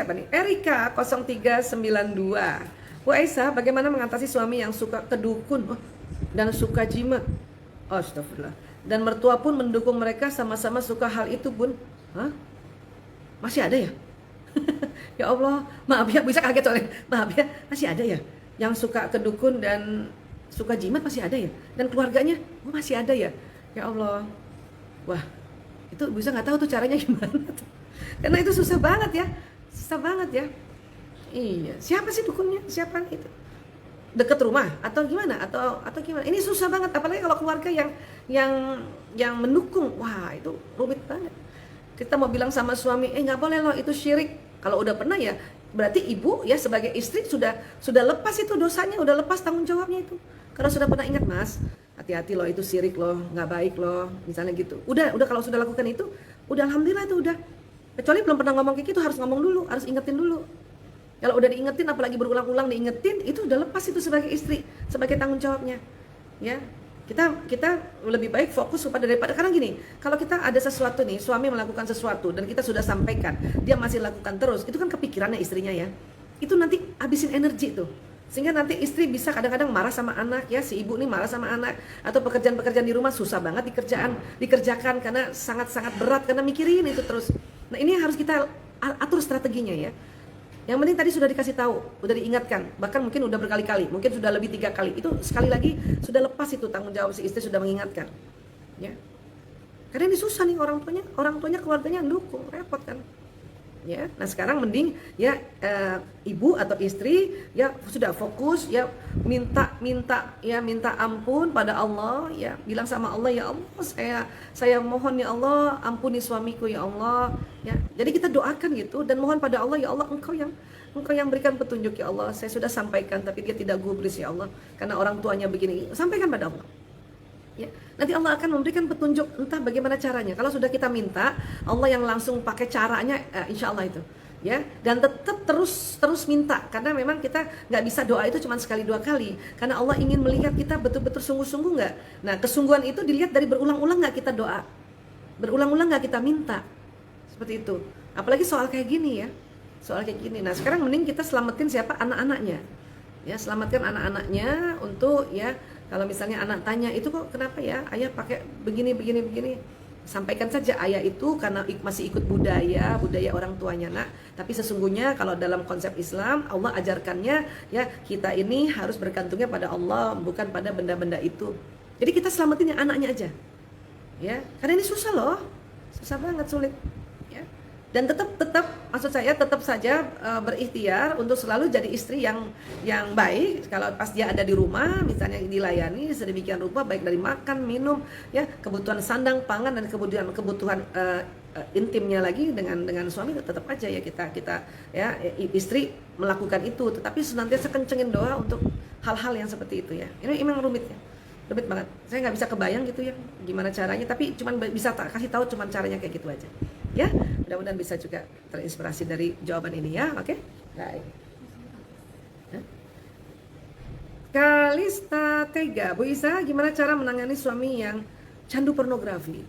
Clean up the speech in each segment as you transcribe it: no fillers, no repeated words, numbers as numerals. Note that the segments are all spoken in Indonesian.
siapa nih? Erika 0392. Bu Aisyah, bagaimana mengatasi suami yang suka kedukun dan suka jimat? Astagfirullah. Dan mertua pun mendukung mereka sama-sama suka hal itu, Bun. Hah? Masih ada ya? Ya Allah, maaf ya, bisa kaget soalnya. Maaf ya, masih ada ya? Yang suka kedukun dan suka jimat masih ada ya? Dan keluarganya, masih ada ya? Ya Allah. Wah, itu bisa nggak tahu tuh caranya gimana tuh. Karena itu susah banget ya. Susah banget ya. Iya, siapa sih dukunnya? Siapa itu? Deket rumah atau gimana? Atau gimana? Ini susah banget, apalagi kalau keluarga yang mendukung. Wah, itu rumit banget. Kita mau bilang sama suami, nggak boleh loh, itu syirik. Kalau udah pernah ya, berarti ibu ya sebagai istri sudah lepas itu dosanya, udah lepas tanggung jawabnya itu. Karena sudah pernah ingat, Mas, hati-hati loh, itu syirik loh, nggak baik loh, misalnya gitu. Udah kalau sudah lakukan itu, udah alhamdulillah itu udah. Kecuali belum pernah ngomong kayak gitu, harus ngomong dulu, harus ingetin dulu. Kalau udah diingetin, apalagi berulang-ulang diingetin, itu udah lepas itu sebagai istri, sebagai tanggung jawabnya. Ya, kita lebih baik fokus daripada, karena gini, kalau kita ada sesuatu nih, suami melakukan sesuatu dan kita sudah sampaikan, dia masih lakukan terus, itu kan kepikirannya istrinya ya. Itu nanti habisin energi tuh. Sehingga nanti istri bisa kadang-kadang marah sama anak ya, si ibu nih marah sama anak, atau pekerjaan-pekerjaan di rumah susah banget dikerjakan karena sangat-sangat berat karena mikirin itu terus. Nah, ini harus kita atur strateginya ya. Yang penting tadi sudah dikasih tahu, udah diingatkan, bahkan mungkin udah berkali-kali, mungkin sudah lebih 3 kali. Itu sekali lagi sudah lepas itu tanggung jawab, si istri sudah mengingatkan. Ya. Karena ini susah nih orang tuanya keluarganya dukung, repot kan. Ya. Nah, sekarang mending ya ibu atau istri ya sudah fokus ya, minta ampun pada Allah ya, bilang sama Allah, ya Allah, saya mohon ya Allah, ampuni suamiku ya Allah ya. Jadi kita doakan gitu dan mohon pada Allah, ya Allah, engkau yang berikan petunjuk ya Allah, saya sudah sampaikan tapi dia tidak gubris ya Allah, karena orang tuanya begini. Sampaikan pada Allah. Ya, nanti Allah akan memberikan petunjuk entah bagaimana caranya. Kalau sudah kita minta, Allah yang langsung pakai caranya, insya Allah itu. Ya, dan tetap terus minta, karena memang kita nggak bisa doa itu cuma sekali 2 kali, karena Allah ingin melihat kita betul-betul sungguh-sungguh nggak. Nah, kesungguhan itu dilihat dari berulang-ulang nggak kita doa, berulang-ulang nggak kita minta, seperti itu. Apalagi soal kayak gini ya, soal kayak gini. Nah, sekarang mending kita selamatin siapa? Anak-anaknya. Ya, selamatkan anak-anaknya untuk ya. Kalau misalnya anak tanya, itu kok kenapa ya ayah pakai begini, sampaikan saja ayah itu karena masih ikut budaya orang tuanya, nak. Tapi sesungguhnya kalau dalam konsep Islam, Allah ajarkannya ya, kita ini harus bergantungnya pada Allah, bukan pada benda-benda itu. Jadi kita selamatin yang anaknya aja ya, karena ini susah loh, susah banget, sulit ya. Dan tetap maksud saya tetap saja berikhtiar untuk selalu jadi istri yang baik. Kalau pas dia ada di rumah, misalnya dilayani sedemikian rupa, baik dari makan, minum, ya, kebutuhan sandang, pangan, dan kebutuhan intimnya lagi dengan suami, tetap aja ya kita ya istri melakukan itu. Tetapi senantiasa kencengin doa untuk hal-hal yang seperti itu ya. Ini memang rumit banget. Saya nggak bisa kebayang gitu ya gimana caranya, tapi cuman bisa kasih tahu cuman caranya kayak gitu aja. Ya, mudah-mudahan bisa juga terinspirasi dari jawaban ini ya, oke? Baik. Kalista Tega, Bu Isa, gimana cara menangani suami yang candu pornografi?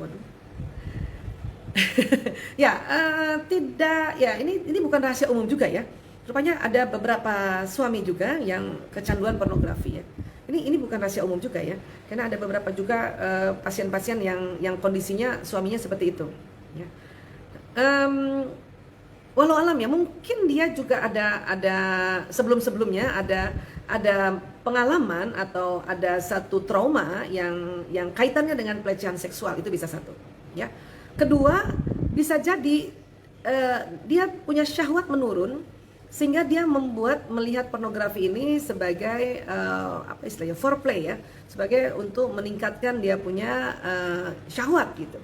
Waduh. Ya, tidak, ya ini bukan rahasia umum juga ya. Rupanya ada beberapa suami juga yang kecanduan pornografi ya. Ini bukan rahasia umum juga ya, karena ada beberapa juga pasien-pasien yang kondisinya suaminya seperti itu. Ya. Walau alam ya, mungkin dia juga ada sebelumnya ada pengalaman atau ada satu trauma yang kaitannya dengan pelecehan seksual, itu bisa satu ya. Kedua, bisa jadi dia punya syahwat menurun sehingga dia melihat pornografi ini sebagai apa istilahnya, foreplay ya, sebagai untuk meningkatkan dia punya syahwat gitu.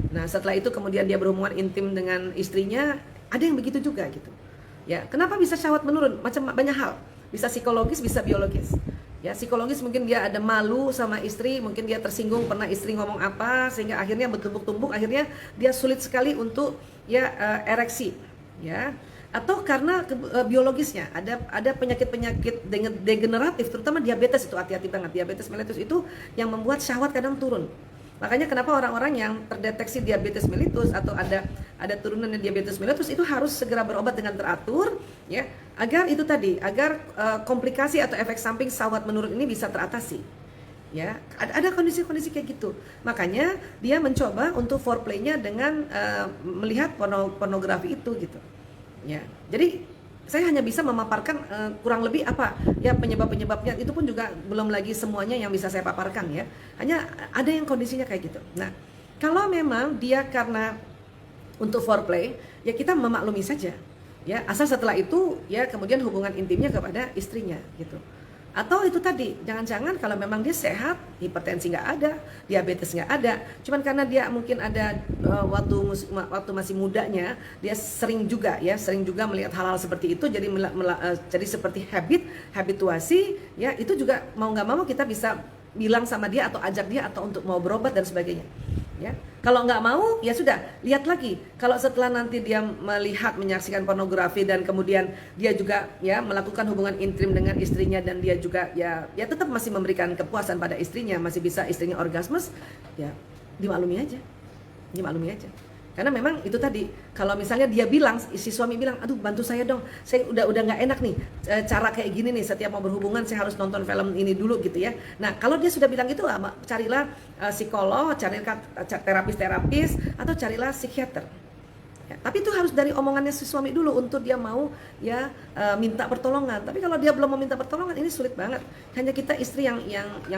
Nah, setelah itu kemudian dia berhubungan intim dengan istrinya, ada yang begitu juga gitu. Ya, kenapa bisa syahwat menurun? Banyak hal. Bisa psikologis, bisa biologis. Ya, psikologis mungkin dia ada malu sama istri, mungkin dia tersinggung pernah istri ngomong apa sehingga akhirnya bertumbuk-tumbuk, akhirnya dia sulit sekali untuk ya ereksi, ya. Atau karena biologisnya ada penyakit-penyakit degeneratif, terutama diabetes, itu hati-hati banget. Diabetes mellitus itu yang membuat syahwat kadang turun. Makanya kenapa orang-orang yang terdeteksi diabetes mellitus atau ada turunan diabetes mellitus itu harus segera berobat dengan teratur, ya, agar itu tadi, agar komplikasi atau efek samping sawat menurun ini bisa teratasi. Ya, ada kondisi-kondisi kayak gitu. Makanya dia mencoba untuk foreplaynya dengan melihat pornografi itu gitu. Ya, jadi saya hanya bisa memaparkan kurang lebih apa ya penyebab-penyebabnya, itu pun juga belum lagi semuanya yang bisa saya paparkan ya. Hanya ada yang kondisinya kayak gitu. Nah, kalau memang dia karena untuk foreplay, ya kita memaklumi saja. Ya, asal setelah itu ya kemudian hubungan intimnya kepada istrinya gitu. Atau itu tadi, jangan-jangan kalau memang dia sehat, hipertensi nggak ada, diabetes nggak ada, cuman karena dia mungkin ada waktu masih mudanya, dia sering juga melihat hal-hal seperti itu, jadi jadi seperti habituasi, ya itu juga mau nggak mau kita bisa bilang sama dia atau ajak dia atau untuk mau berobat dan sebagainya. Ya, kalau nggak mau ya sudah, lihat lagi. Kalau setelah nanti dia menyaksikan pornografi dan kemudian dia juga ya melakukan hubungan intim dengan istrinya dan dia juga ya tetap masih memberikan kepuasan pada istrinya, masih bisa istrinya orgasmes, ya dimaklumi aja. Karena memang itu tadi, kalau misalnya dia bilang, si suami bilang, aduh bantu saya dong, saya udah nggak enak nih cara kayak gini nih, setiap mau berhubungan saya harus nonton film ini dulu gitu ya. Nah kalau dia sudah bilang gitu, carilah psikolog, carilah terapis atau carilah psikiater. Ya, tapi itu harus dari omongannya si suami dulu untuk dia mau ya minta pertolongan. Tapi kalau dia belum mau minta pertolongan, ini sulit banget. Hanya kita istri yang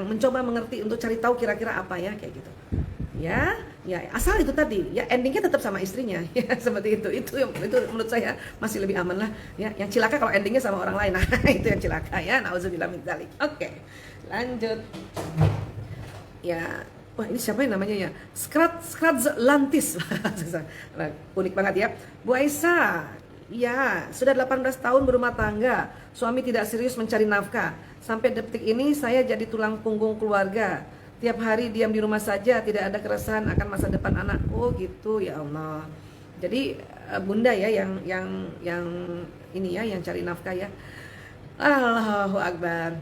mencoba mengerti untuk cari tahu kira-kira apa ya kayak gitu. Ya asal itu tadi ya endingnya tetap sama istrinya ya seperti itu menurut saya masih lebih aman lah ya. Yang cilaka kalau endingnya sama orang lain, nah itu yang cilaka ya, nauzubillah min dzalik. Oke, lanjut ya. Wah ini siapa yang namanya ya, Skratlantis unik banget ya. Bu Aisyah, ya sudah 18 tahun berumah tangga, suami tidak serius mencari nafkah, sampai detik ini saya jadi tulang punggung keluarga. Tiap hari diam di rumah saja, tidak ada keresahan akan masa depan anak. Oh gitu, ya Allah. Jadi bunda ya yang ini ya, yang cari nafkah ya. Allahu Akbar.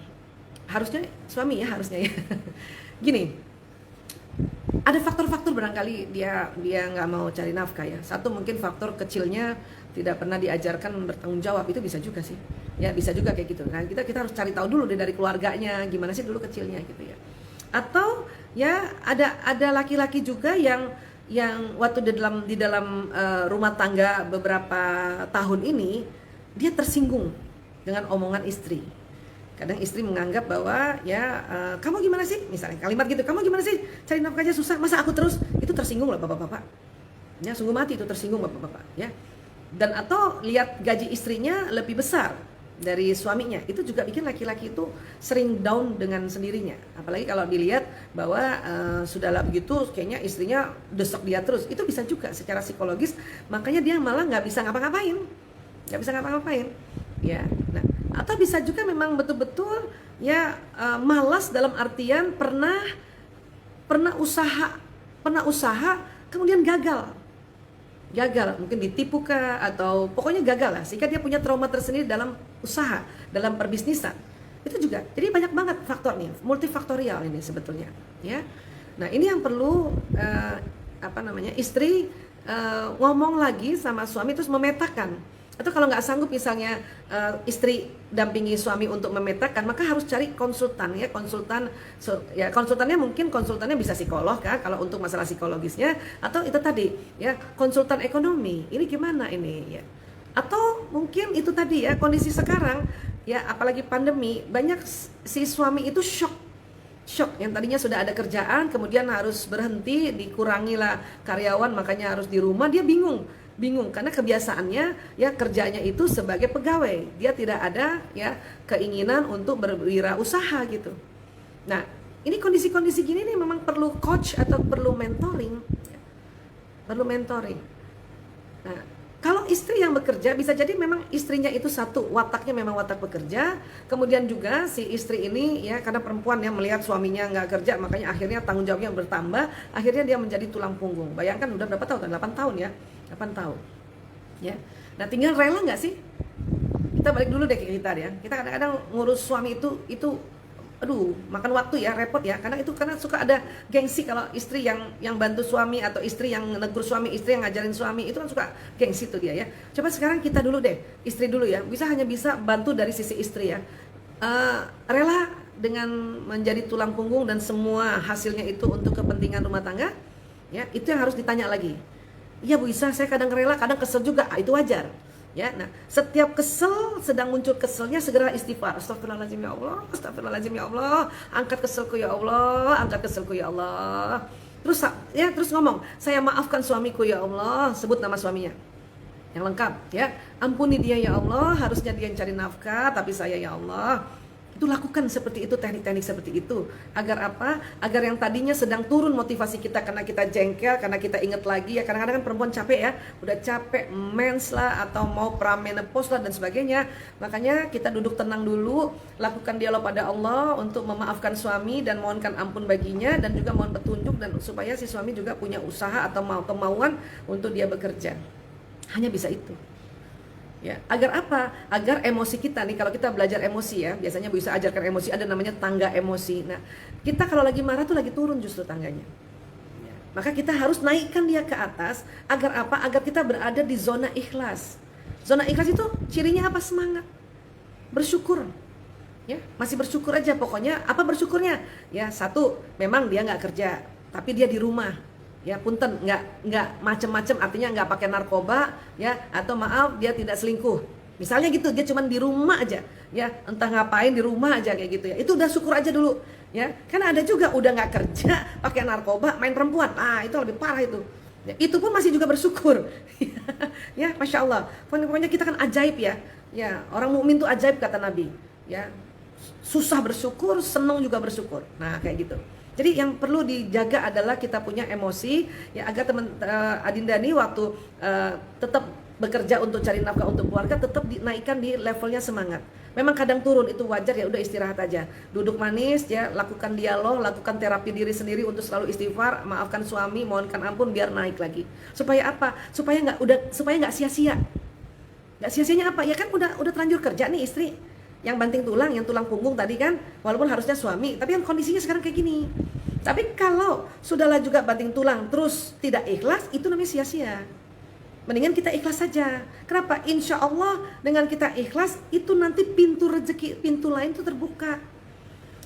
Harusnya suami ya, harusnya ya. Gini, ada faktor-faktor barangkali dia nggak mau cari nafkah ya. Satu mungkin faktor kecilnya tidak pernah diajarkan bertanggung jawab, itu bisa juga sih. Ya bisa juga kayak gitu. Nah kita harus cari tahu dulu dari keluarganya, gimana sih dulu kecilnya gitu ya. Atau ya ada laki-laki juga yang waktu di dalam rumah tangga beberapa tahun ini dia tersinggung dengan omongan istri. Kadang istri menganggap bahwa ya kamu gimana sih, misalnya kalimat gitu, kamu gimana sih cari nafkahnya susah, masa aku terus, itu tersinggung lah bapak-bapak. Ya sungguh mati itu tersinggung bapak-bapak ya. Dan atau lihat gaji istrinya lebih besar dari suaminya, itu juga bikin laki-laki itu sering down dengan sendirinya. Apalagi kalau dilihat bahwa sudahlah begitu kayaknya istrinya desek dia terus, itu bisa juga secara psikologis, makanya dia malah nggak bisa ngapa-ngapain ya. Nah atau bisa juga memang betul-betul ya malas dalam artian pernah usaha kemudian gagal, mungkin ditipu kah atau pokoknya gagal lah, sehingga dia punya trauma tersendiri dalam usaha, dalam perbisnisan. Itu juga, jadi banyak banget faktornya, multifaktorial ini sebetulnya ya. Nah ini yang perlu istri ngomong lagi sama suami, terus memetakan. Atau kalau nggak sanggup misalnya istri dampingi suami untuk memetakan, maka harus cari konsultan ya, konsultannya mungkin konsultannya bisa psikolog kah kalau untuk masalah psikologisnya, atau itu tadi ya konsultan ekonomi, ini gimana ini ya. Atau mungkin itu tadi ya kondisi sekarang ya, apalagi pandemi, banyak si suami itu shock yang tadinya sudah ada kerjaan kemudian harus berhenti, dikurangilah karyawan makanya harus di rumah, dia bingung karena kebiasaannya ya kerjanya itu sebagai pegawai, dia tidak ada ya keinginan untuk berwirausaha gitu. Nah ini kondisi-kondisi gini nih memang perlu coach atau perlu mentoring. Nah kalau istri yang bekerja, bisa jadi memang istrinya itu satu, wataknya memang watak bekerja. Kemudian juga si istri ini ya, karena perempuan yang melihat suaminya nggak kerja, makanya akhirnya tanggung jawabnya bertambah, akhirnya dia menjadi tulang punggung. Bayangkan udah berapa tahun? 8 tahun ya, 8 tahun ya. Nah tinggal rela nggak sih? Kita balik dulu deh ke kita ya. Kita kadang-kadang ngurus suami itu aduh makan waktu ya, repot ya, karena suka ada gengsi kalau istri yang bantu suami atau istri yang negur suami, istri yang ngajarin suami, itu kan suka gengsi tuh dia ya. Coba sekarang kita dulu deh, istri dulu ya, hanya bisa bantu dari sisi istri ya. Rela dengan menjadi tulang punggung dan semua hasilnya itu untuk kepentingan rumah tangga ya, itu yang harus ditanya lagi. Iya Bu Isa, saya kadang rela, kadang kesel juga, itu wajar ya. Nah, setiap kesel, sedang muncul keselnya, segera istighfar. Astagfirullahaladzim ya Allah, astagfirullahaladzim ya Allah, angkat keselku ya Allah, angkat keselku ya Allah. Terus ngomong, saya maafkan suamiku ya Allah, sebut nama suaminya yang lengkap ya. Ampuni dia ya Allah, harusnya dia yang cari nafkah, tapi saya ya Allah. Itu lakukan seperti itu, teknik-teknik seperti itu. Agar apa? Agar yang tadinya sedang turun motivasi kita karena kita jengkel, karena kita ingat lagi ya, kadang-kadang kan perempuan capek ya, udah capek mens lah atau mau pramenopause lah dan sebagainya. Makanya kita duduk tenang dulu, lakukan dialog pada Allah untuk memaafkan suami dan mohonkan ampun baginya, dan juga mohon petunjuk dan supaya si suami juga punya usaha atau kemauan untuk dia bekerja. Hanya bisa itu. Ya, agar apa? Agar emosi kita nih, kalau kita belajar emosi ya, biasanya Bu Isa ajarkan emosi, ada namanya tangga emosi. Nah, kita kalau lagi marah tuh lagi turun justru tangganya. Ya, maka kita harus naikkan dia ke atas, agar apa? Agar kita berada di zona ikhlas. Zona ikhlas itu cirinya apa? Semangat, bersyukur. Ya, masih bersyukur aja pokoknya. Apa bersyukurnya? Ya, satu, memang dia nggak kerja, tapi dia di rumah. Ya punten, nggak macem-macem, artinya nggak pakai narkoba ya, atau maaf dia tidak selingkuh misalnya gitu, dia cuman di rumah aja ya, entah ngapain di rumah aja kayak gitu ya, itu udah syukur aja dulu ya. Kan ada juga udah nggak kerja, pakai narkoba, main perempuan, itu lebih parah itu ya, itu pun masih juga bersyukur ya, Masya Allah. Pokoknya kita kan ajaib ya, ya orang mukmin tuh ajaib kata Nabi ya, susah bersyukur, senang juga bersyukur. Nah kayak gitu. Jadi yang perlu dijaga adalah kita punya emosi ya, agar Adinda nih waktu tetap bekerja untuk cari nafkah untuk keluarga, tetap dinaikkan di levelnya semangat. Memang kadang turun, itu wajar ya, udah istirahat aja. Duduk manis ya, lakukan dialog, lakukan terapi diri sendiri untuk selalu istighfar, maafkan suami, mohonkan ampun biar naik lagi. Supaya apa? Supaya nggak sia-sia. Nggak sia-sianya apa? Ya kan udah terlanjur kerja nih istri. Yang banting tulang, yang tulang punggung tadi kan, walaupun harusnya suami, tapi kan kondisinya sekarang kayak gini. Tapi kalau sudahlah juga banting tulang terus tidak ikhlas, itu namanya sia-sia. Mendingan kita ikhlas saja. Kenapa? Insya Allah dengan kita ikhlas, itu nanti pintu rezeki, pintu lain itu terbuka.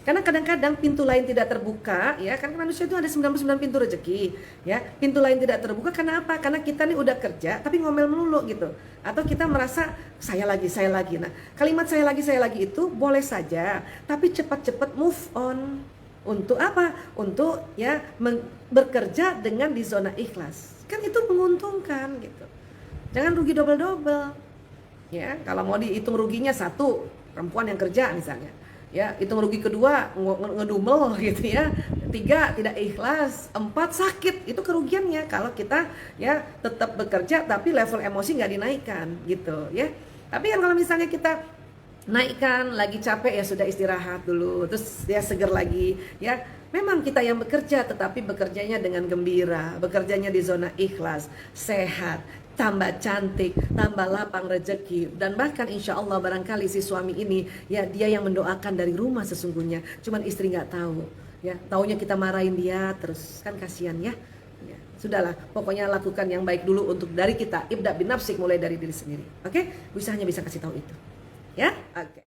Karena kadang-kadang pintu lain tidak terbuka ya, kan manusia itu ada 99 pintu rezeki ya. Pintu lain tidak terbuka karena apa? Karena kita nih udah kerja tapi ngomel melulu gitu. Atau kita merasa saya lagi. Nah, kalimat saya lagi itu boleh saja, tapi cepat-cepat move on. Untuk apa? Untuk ya bekerja dengan di zona ikhlas. Kan itu menguntungkan gitu. Jangan rugi double-double. Ya, kalau mau dihitung ruginya, satu, perempuan yang kerja misalnya. Ya, hitung rugi kedua ngedumel gitu ya. 3, tidak ikhlas. 4, sakit. Itu kerugiannya kalau kita ya tetap bekerja tapi level emosi nggak dinaikkan gitu ya. Tapi kan kalau misalnya kita naikkan, lagi capek ya sudah istirahat dulu, terus ya seger lagi ya. Memang kita yang bekerja, tetapi bekerjanya dengan gembira, bekerjanya di zona ikhlas, sehat, tambah cantik, tambah lapang rezeki, dan bahkan insya Allah barangkali si suami ini ya dia yang mendoakan dari rumah sesungguhnya, cuman istri nggak tahu ya, taunya kita marahin dia terus, kan kasihan ya. Ya sudahlah, pokoknya lakukan yang baik dulu untuk dari kita, ibda bin nafsik, mulai dari diri sendiri. Oke, bisa hanya bisa kasih tahu itu ya. Oke.